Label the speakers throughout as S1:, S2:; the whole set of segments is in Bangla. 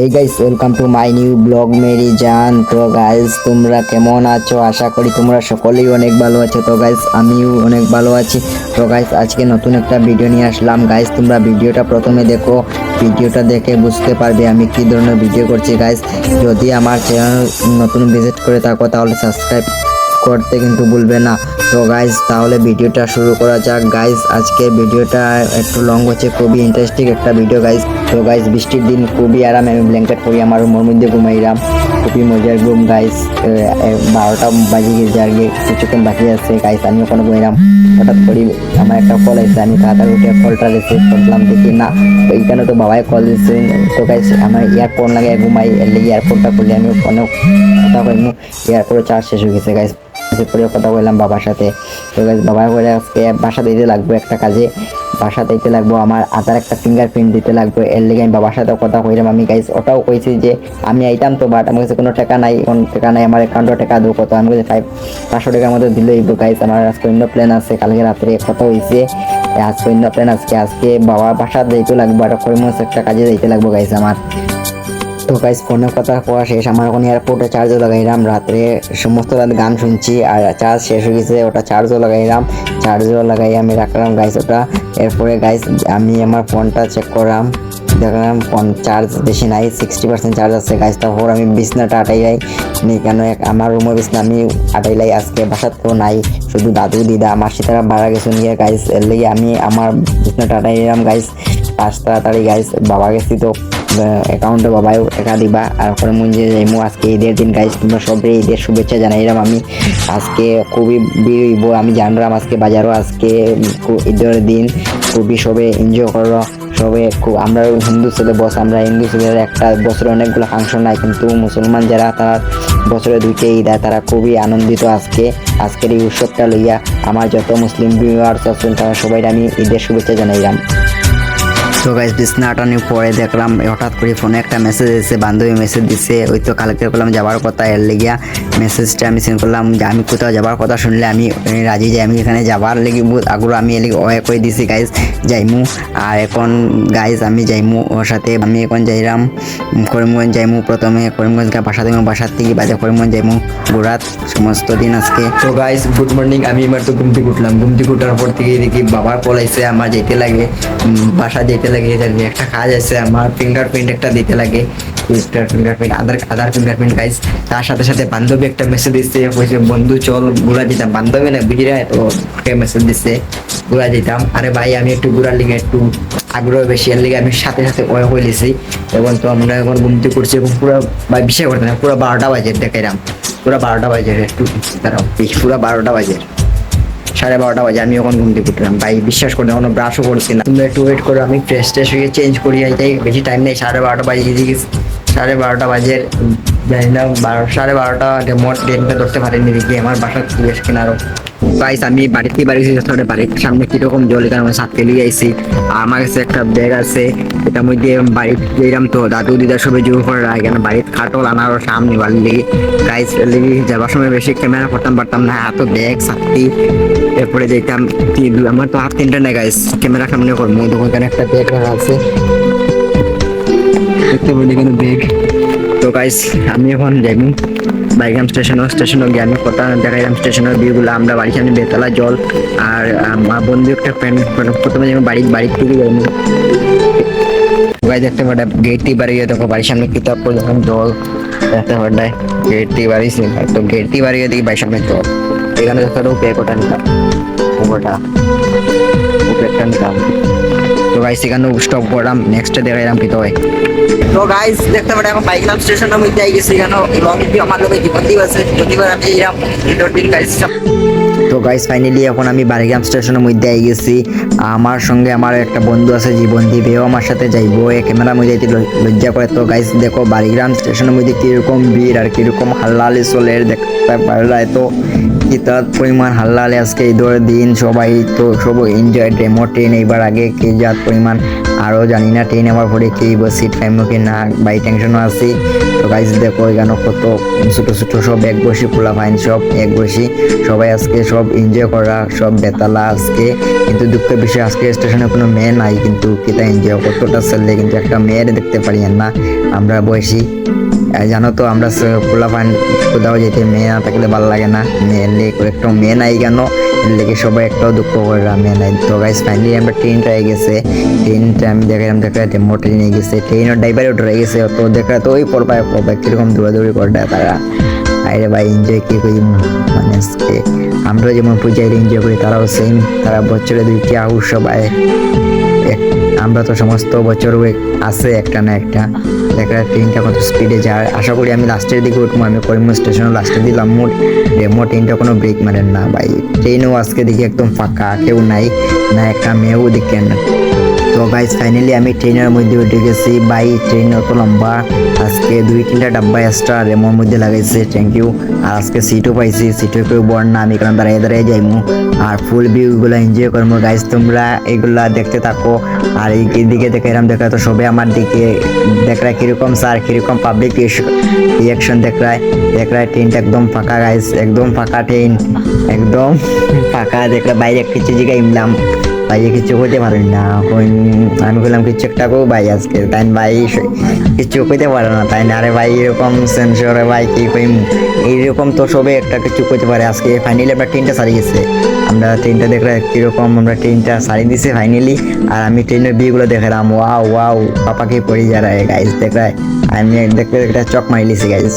S1: এই guys welcome to my new blog মেরি জান। তো গাইস তোমরা কেমন আছো? আশা করি তোমরা সকলেই অনেক ভালো আছো। তো গাইস আমিও অনেক ভালো আছি। তো গাইস আজকে নতুন একটা ভিডিও নিয়ে আসলাম। গাইস তোমরা ভিডিওটা প্রথমে দেখো, ভিডিওটা দেখে বুঝতে পারবে আমি কি ধরনের ভিডিও করছি। গাইস যদি আমার চ্যানেল নতুন ভিজিট করে থাকো তাহলে সাবস্ক্রাইব করতে কিন্তু ভুলবে না। তো গাইস তাহলে ভিডিওটা শুরু করা যাক। গাইস আজকে ভিডিওটা একটু লং হচ্ছে, খুবই ইন্টারেস্টিং একটা ভিডিও গাইস। তো গাইস বৃষ্টির দিন খুবই আরামে আমি ব্ল্যাঙ্কেট পরি আমার রুমের মধ্যে ঘুমাইলাম। খুবই মজার ঘুম গাইস। 12টা বাজে গিয়ে আর কিছুক্ষণ বাকি আছে গাইস, আমি ওখানে ঘুমাইলাম। হঠাৎ করি আমার একটা কল আসছে, আমি তাড়াতাড়ি উঠে কলটা রিসিভ করলাম, দেখি না তো এইখানে তো বাবাই কল দিচ্ছে। তো গাইস আমার ইয়ারফোন লাগে ঘুমাই, এর লেগে ইয়ারফোনটা খুলে আমি ফোনে কথা কইমু, ইয়ারফোনে চার্জ শেষ হয়ে গেছে গাইস। করে কথা বললাম বাবার সাথে। তো গাইস বাবা বলে আজকে বাসা দিতে লাগবে একটা কাজে, বাসা দিতে লাগবো, আমার আধার একটা ফিঙ্গারপ্রিন্ট দিতে লাগবে, এর লেগে আমি বাবার সাথে কথা কইলাম। আমি গাইস ওটাও কইছি যে আমি আইতাম তো, বাট আমার কাছে কোনো টাকা নাই, আমার অ্যাকাউন্টে টাকা দেবো কত, আমি কাছে 500 টাকার মধ্যে দিলেই গাইস। আমার আজকে অন্য প্ল্যান আছে, কালকে রাত্রে কথা হয়েছে, আজকে অন্য প্ল্যান আজকে বাবা বাসা দিতে লাগবো, একটা করিমস একটা কাজে দিতে লাগবো গাইস আমার। তো গাইস ফোনের কথা কোয়া শেষ, আমার এখন এয়ারপোর্টে চার্জও লাগাইলাম, রাত্রে সমস্ত রাত গান শুনছি আর চার্জ শেষ হয়ে গেছে, ওটা চার্জও লাগাইলাম, চার্জও লাগাই আমি রাখলাম গাইস ওটা। এরপরে গাইস আমি আমার ফোনটা চেক করলাম, দেখলাম ফোন চার্জ বেশি নাই, 60% চার্জ আছে গাইস। তারপর আমি বিছনাটা আটাইলাই, কেন আমার রুমের বিছনা আমি আটাইলাই, আজকে বাসাত কেউ নাই, শুধু দাদু দিদা আমার সীতারা বাড়া গেছে নিয়ে গাইস, এর লেগে আমি আমার বিছনাটা আটাইলাম গাইস। তাড়াতাড়ি গাইস বাবা গেছি তো অ্যাকাউন্টে বাবাও টাকা দিবা। আর পরে মন যে যাইমু আজকে ঈদের দিন গাইস, তোমরা সবাই ঈদের শুভেচ্ছা জানাইলাম। আমি আজকে খুবই বেরোইব, আমি জানলাম আজকে বাজারও, আজকে ঈদের দিন খুবই সবে এনজয় করো সবে। আমরা হিন্দু ছেলে বস, আমরা হিন্দু ছেলের একটা বছরে অনেকগুলো ফাংশন নাই, কিন্তু মুসলমান যারা তারা বছরে 2টা ঈদ হয়, তারা খুবই আনন্দিত আজকের এই উৎসবটা লইয়া। আমার যত মুসলিম ভিউয়ার্স আছেন তারা সবাই আমি ঈদের শুভেচ্ছা জানাইলাম। তো গাইস বিছনাটা নিয়ে পরে দেখলাম হঠাৎ করে ফোনে একটা মেসেজ এসেছে, বান্ধবী মেসেজ দিচ্ছে, ওই তো কালকে করলাম যাবার কথা, এর লেগিয়া মেসেজটা আমি সেন্ড করলাম যে আমি কোথাও যাবার কথা শুনলে আমি রাজি যাই, আমি এখানে যাবার লেগে বহুত আগ্রহ, আমি এর লেগে ওয়ে করে দিছি গাইস যাইমু। আর এখন গাইস আমি যাইমু ওর সাথে, আমি এখন যাইলাম করিমগঞ্জ যাইমু, প্রথমে করিমগঞ্জকে বাসা দেবো, বাসার থেকে বাজে করিমগঞ্জ যাইমু ঘোরাত সমস্ত দিন আজকে। তো গাইস গুড মর্নিং, আমি এবার তো ঘুম থেকে উঠলাম, ঘুম থেকে উঠার পর থেকে দেখি বাবার কল আইছে, আমার যেতে লাগে বাসা যেতে লাগে, একটা কাজ আছে, আমার ফিঙ্গারপ্রিন্ট একটা দিতে লাগে, ফিঙ্গারপ্রিন্ট আধার ফিঙ্গারপ্রিন্ট গাইস। তার সাথে সাথে বান্ধবী একটা মেসেজ দিচ্ছে, বলছে বন্ধু চল ঘোরা যেতাম, বান্ধবী না বুঝি রা, তো মেসেজ দিচ্ছে ঘোরা যেতাম। আরে ভাই আমি একটু ঘোরার লিগে একটু আগ্রহ বেশি, এর লিগে আমি সাথে সাথে হয়ে লিছি। এবং তো আমরা এখন ঘুমতে করছি এবং পুরো বিষয় করতে না, পুরো 12টা বাজে দেখাইলাম, পুরো 12টা বাজে, একটু দাঁড়াও পুরো 12টা বাজে, 12:30 বাজে আমি এখন ঘুম থেকে উঠলাম ভাই, বিশ্বাস করে এখনো ব্রাশও করছি না। তোমরা একটু ওয়েট করো, আমি ফ্রেশ হয়ে চেঞ্জ করি যাই, বেশি টাইম নেই, 12:30 বাজে গেছে, 12:30 বাজে জানি না 12:30 মোট ট্রেনটা ধরতে পারিনি দেখি আমার বাসার বেশ কিনারও গাইস। আমি বাড়িতে বাড়ির সামনে কিরকম জল, এখানে আমি সাথে লিয়ে আইসি, আমার কাছে একটা ব্যাগ আছে, এটার মধ্যে বাড়িতে গেলাম তো দাদু দিদার সবাই জোর করে এখানে বাড়িতে খাটল আনার সামনে বাড়ির লেগে গাইস, লেগে যাবার সময় বেশি ক্যামেরা করতাম পারতাম না, এত ব্যাগ সাথে। এরপরে যেতাম আমার তো হাত 3টা নেই গাইস, ক্যামেরা সামনে করবো, ওখানে একটা ব্যাগ রাখা আছে দেখতে পারি এখানে ব্যাগ। তো গাইস আমি এখন যাইব বাইগ্রাম স্টেশনে গিয়ে আমি কথা দেখাইলাম স্টেশনের ভিউগুলো, আমরা বাড়ির সামনে বেতলা জল, আর আমার বন্ধু একটা ফ্রেন্ড প্রথমে যেমন বাড়ির থেকে যাইনি গাইস, দেখতে পাটা গেটটি বাড়িয়ে দেখো বাড়ির সামনে কিতাব পড়ে যখন জল দেখতে পাঠায়, গেটটি বাড়িয়েছি তো গেটটি বাড়িয়ে দেখি বাড়ির সামনে জল, এখানে দেখতে ব্যাগ ওটা নিতাম, ওটা ব্যাগটা নিতাম। তো গাইস এখানে স্টপ করলাম, নেক্সটে দেখাইলাম কি তো হয়। তো গাইস দেখতে পারে এখন বাইকলাম স্টেশনের মধ্যে আই গেছি, এখানে লং ভিউ আমার লোকে জীবনদীপ আছে, প্রতিবার আমি এরকম দিন গাইস। তো গাইস ফাইনালি এখন আমি বাড়িগ্রাম স্টেশনের মধ্যে আই গেছি, আমার সঙ্গে আমার একটা বন্ধু আছে জীবনদীপ, এও আমার সাথে যাইবো, ক্যামেরার মধ্যে লজ্জা করে। তো গাইস দেখো বাড়িগ্রাম স্টেশনের মধ্যে কিরকম ভিড় আর কিরকম হাল্লালি চলে দেখতে পারলা, তো কিতাব পরিমাণ হাল্লালে আজকে ঈদের দিন, সবাই তো সব এনজয়, ডেমো ট্রেন এইবার আগে কি জাত পরিমাণ আরও জানি না ট্রেন আমার পরে কি সিট পাইমো কি না, বাই টেনশনও আছি। তো গাইজ দেখো এখানে কত ছোটো ছোটো সব এক বসি পোলা ফাইন সব এক বসি, সবাই আজকে সব এনজয় করা সব বেতালা আজকে। কিন্তু দুঃখের বিষয় আজকে স্টেশনে কোনো মেয়ে নাই, কিন্তু কিতা এনজয় কতটা ছেলে কিন্তু একটা মেয়ের দেখতে পারি না আমরা বসি। জানো তো আমরা পোলা ফাইন কোথাও যেতে মেয়ে না থাকলে ভালো লাগে না, মেয়ের লেগে একটা মেয়ে নাই কেন এর লেগে সবাই একটাও দুঃখ করে মেয়ে নাই। তো গাইজ ফাইনালি আমরা ট্রেনটা হয়ে গেছে, ট্রেনটা আমি দেখালাম টেম্পো ট্রেন হয়ে গেছে, ট্রেনের ড্রাইভারও উঠে গেছে। তো দেখা তো ওই পড়বায় কিরকম দৌড়াদৌড়ি করে তারা। আরে ভাই এনজয় কি করি মানে আজকে আমরা যেমন পূজায় এনজয় করি তারাও সেম, তারা বছরে 2টা উৎসব আমরা তো সমস্ত বছর আছে একটা না একটা। দেখা ট্রেনটা কত স্পিডে যায়, আশা করি আমি লাস্টের দিকে উঠবো। আমি করিমগঞ্জ স্টেশনে লাস্টে দিলাম ডেমো ট্রেনটা কোনো ব্রেক মারেন না ভাই। ট্রেনও আজকে দিকে একদম ফাঁকা, কেউ নাই না একটা মেয়েও দিকে না। তো গাইজ ফাইনালি আমি ট্রেনের মধ্যে উঠে গেছি ভাই। ট্রেন অত লম্বা, আজকে 2-3টা ডাব্বা এক্সট্রা রেমোর মধ্যে লাগাইছে, থ্যাংক ইউ। আর আজকে সিটও পাইছি, সিটও কেউ বড় না, আমি কারণ দাঁড়িয়ে দাঁড়িয়ে যাইমু আর ফুল ভিউগুলো এনজয় করবো। গাইজ তোমরা এগুলা দেখতে থাকো। আর এই দিকে দেখে এরম দেখা তো সবে আমার দিকে দেখরা কিরকম স্যার কিরকম পাবলিক রিয়াকশন দেখরায় ট্রেনটা একদম ফাঁকা গাইজ, একদম ফাঁকা ট্রেন, একদম ফাঁকা। দেখরা বাইরে কিছু জায়গায় ইমলাম ভাই কিছু করতে পারেন না, আমি বললাম কিছু একটা করবো ভাই আজকে, তাই ভাই কিছু করতে পারে না তাই না। আরে ভাই এরকম সেন্সরে ভাই কি কইম, এইরকম তো সবে একটা কিছু করতে পারে। আজকে ফাইনালি আমরা ট্রেনটা সারি গেছে, আমরা ট্রেনটা দেখলে কিরকম আমরা ট্রেনটা সারি দিছে ফাইনালি। আর আমি ট্রেনের ভিউগুলো দেখলাম, ওয়াও ওয়াও পাপাকে পড়ি যারা গাইজ দেখায়, আমি দেখতে দেখতে চক মারি লিছি গাইজ।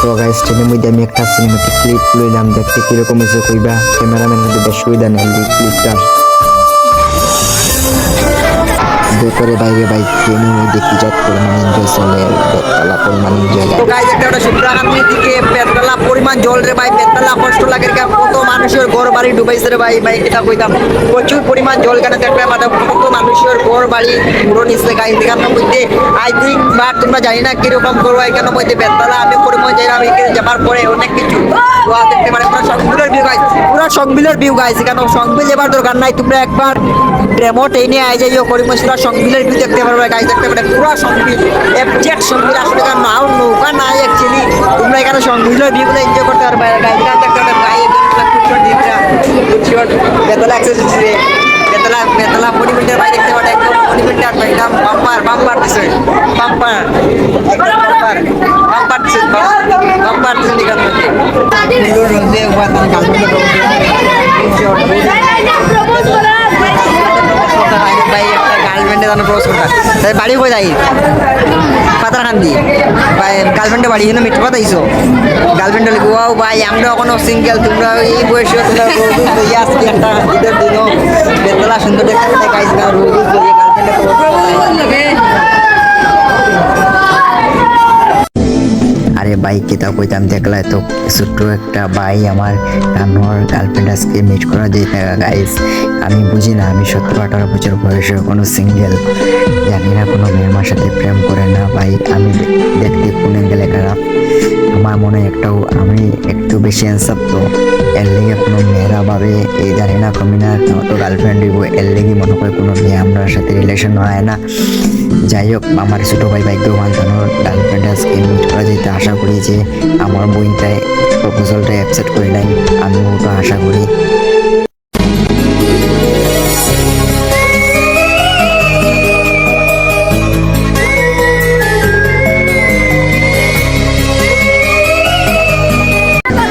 S1: তো গাইজ ট্রেনের মধ্যে আমি একটা সিনেমেটিক ক্লিপ লইলাম, দেখতে কিরকম হয়েছে কইবা, ক্যামেরাম্যান মধ্যে বেশ সুবিধা নেই ক্লিপটা করে বাইরে বাইক ট্রেনের মধ্যে কি যাত পরিমাণ এনজয় চলে, বেতলা পরিমাণ এনজয়। তো গাইজ একটা সুপ্রাকান্তির দিকে বেতলা পরিমাণ জল রে ভাই, বেতলা কষ্ট লাগে, কত মানুষের ঘর বাড়ি ডুবাইছে রে ভাই। ভাই এটা কইতাম প্রচুর পরিমাণ জল কেন দেখতে পাতা, কত মানুষের ঘর বাড়ি পুরো নিচে গাইজ দেখানোর মধ্যে। আই থিঙ্ক বা তোমরা জানি না কিরকম করবো এখানের মধ্যে বেতলা আমি পরিমাণ যাইলাম, এখানে যাবার পরে অনেক কিছু দেখতে পারে পুরো সংবিলের ভিউ গাইজ, পুরো সংবিলের ভিউ গাইজ। এখানে সংবিল যাবার দরকার নাই, তোমরা একবার ডেমো ট্রেনে আই যাইও করিমগঞ্জ সংবিলের ভিউ দেখতে পারবে গাইজ, দেখতে পারে পুরো সংবিল এফজেড সংবিল। আসলে এখানে নাও নৌকা নাই অ্যাকচুয়ালি, তোমরা এখানে সংবিলের ভিউগুলো এনজয় করতে পারবে গাইজ। এখানে দেখতে পারবে গাই বেতলা অ্যাক্সেস দিচ্ছে, বেতলা মনিমেন্টের বাইরে দেখতে পারে একদম মনিমেন্টের একদম বাম্পার দিছে, বাম্পার দিছে, বাম্পার দিছে এখানে রোজে ভাই একটা গার্লফ্রেন্ডে জানো প্রপোজ করতা, তাই বাড়ি কই যাই পাতারকান্দি ভাই, গার্লফ্রেন্ডে বাড়ি যেন মিঠা কথা আইসো গার্লফ্রেন্ডে লিখো ওয়াও ভাই আমরা এখনো সিঙ্গেল, তোমরা এই বয়সে তোমরা রোজ লইয়া আজকে একটা ঈদের দিনও বেতলা সুন্দর দেখতে গাইজ না রোজ লইয়া গার্লফ্রেন্ডে। আরে ভাই কিতা কইতাম দেখলা তো ছোট্ট একটা ভাই আমার আমার গার্লফ্রেন্ড আজকে মিট করা যেতে গাইজ। আমি বুঝি না, আমি 17-18 বছর বয়সে কোনো সিঙ্গেল, জানি না কোনো মেয়ের আমার সাথে প্রেম করে না ভাই। আমি দেখতে কোন অ্যাঙ্গেলে খারাপ, আমার মনে একটাও আমি একটু বেশি হ্যান্ডসাম, তো এর লেগে কোনো মেয়েরা ভাবে এই জানি না কমি না তো গার্লফ্রেন্ড দিব, এর লেগে মনে করে কোনো মেয়ে আমার সাথে রিলেশন হয় না। যাই হোক আমার ছোটো ভাই ভাগ্য বান্ধানোর গার্লফ্রেন্ড আজকে মিট করা যেতে আশা করি যে আমার বইটায় প্রপোজালটা অ্যাকসেপ্ট করে নাই, আমি ওটা আশা করি।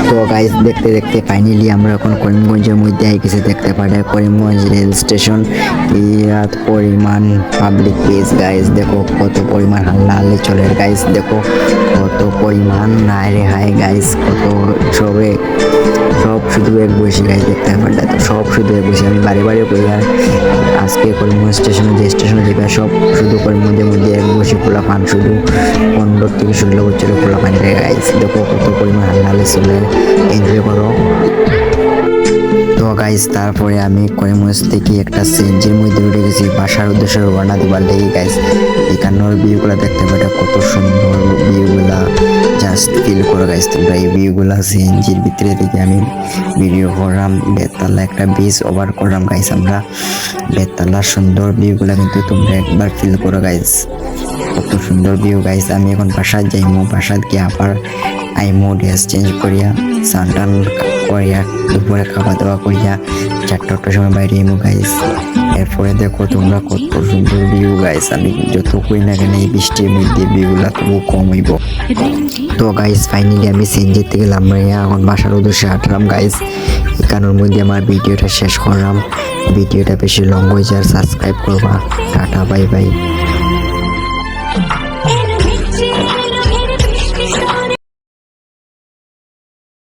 S1: তো গাইজ দেখতে দেখতে ফাইনালি আমরা এখন করিমগঞ্জের মধ্যে আই গেছি, দেখতে পারে করিমগঞ্জ রেল স্টেশন। ইয়াত পরিমাণ পাবলিক প্লেস গাইজ, দেখো কত পরিমাণ হাল্লা হাল্লি চলে গাইজ, দেখো কত পরিমাণ নাই রে হাই গাইজ, কত সবে সব শুধু এক বসে গাইজ দেখতে পারলে, তো সব শুধু এক বসে। আমি বারে বারে কই আর আজকে করিমগঞ্জ স্টেশনে যে স্টেশনে যাবে সব শুধু করিমগঞ্জের মধ্যে এক বসে খোলা পান, শুধু 15 থেকে 16 বছরের খোলা পান রে গাইজ, দেখো কত পরিমাণ হাল্লা হাল্লি চলে, এনজয় করো। তো গাইজ তারপরে আমি করিমগঞ্জ থেকে একটা সিএনজির মধ্যে উঠে গেছি বাসার উদ্দেশ্যে রওনা দিবার লেগে গাইজ। এখানোর ভিউগুলা দেখতে পারে কত সুন্দর ভিউগুলা, জাস্ট ফিল করো গাইস তোমরা এই ভিউগুলা। সিএনজির ভিতরে থেকে আমি ভিডিও করলাম, বেতলা একটা ব্রিজ ওভার করলাম গাইস আমরা। বেতলার সুন্দর ভিউগুলা কিন্তু তোমরা একবার ফিল করো গাইস, কত সুন্দর ভিউ গাইস। আমি এখন বাসায় যাইমু, বাসায় গিয়ে আবার আইমু, ড্রেস চেঞ্জ করিয়া স্নান করিয়া দুপুরে খাওয়া দাওয়া করিয়া 4টার সময় বাইরে এমু গাইস। এরপরে দেখো তোমরা কত সুন্দর ভিউ গাইস। আমি যত কই না কেন এই বৃষ্টির মধ্যে ভিউগুলা তবু কম হইব। তো গাইস ফাইনালি আমি সিএনজি থেকে লামড়াইয়া এখন বাসার উদ্দেশ্যে হাঁটলাম গাইস। এখানোর মধ্যে আমার ভিডিওটা শেষ করলাম। ভিডিওটা বেশি লং হয়ে যায়, সাবস্ক্রাইব করবা। Tata bye bye.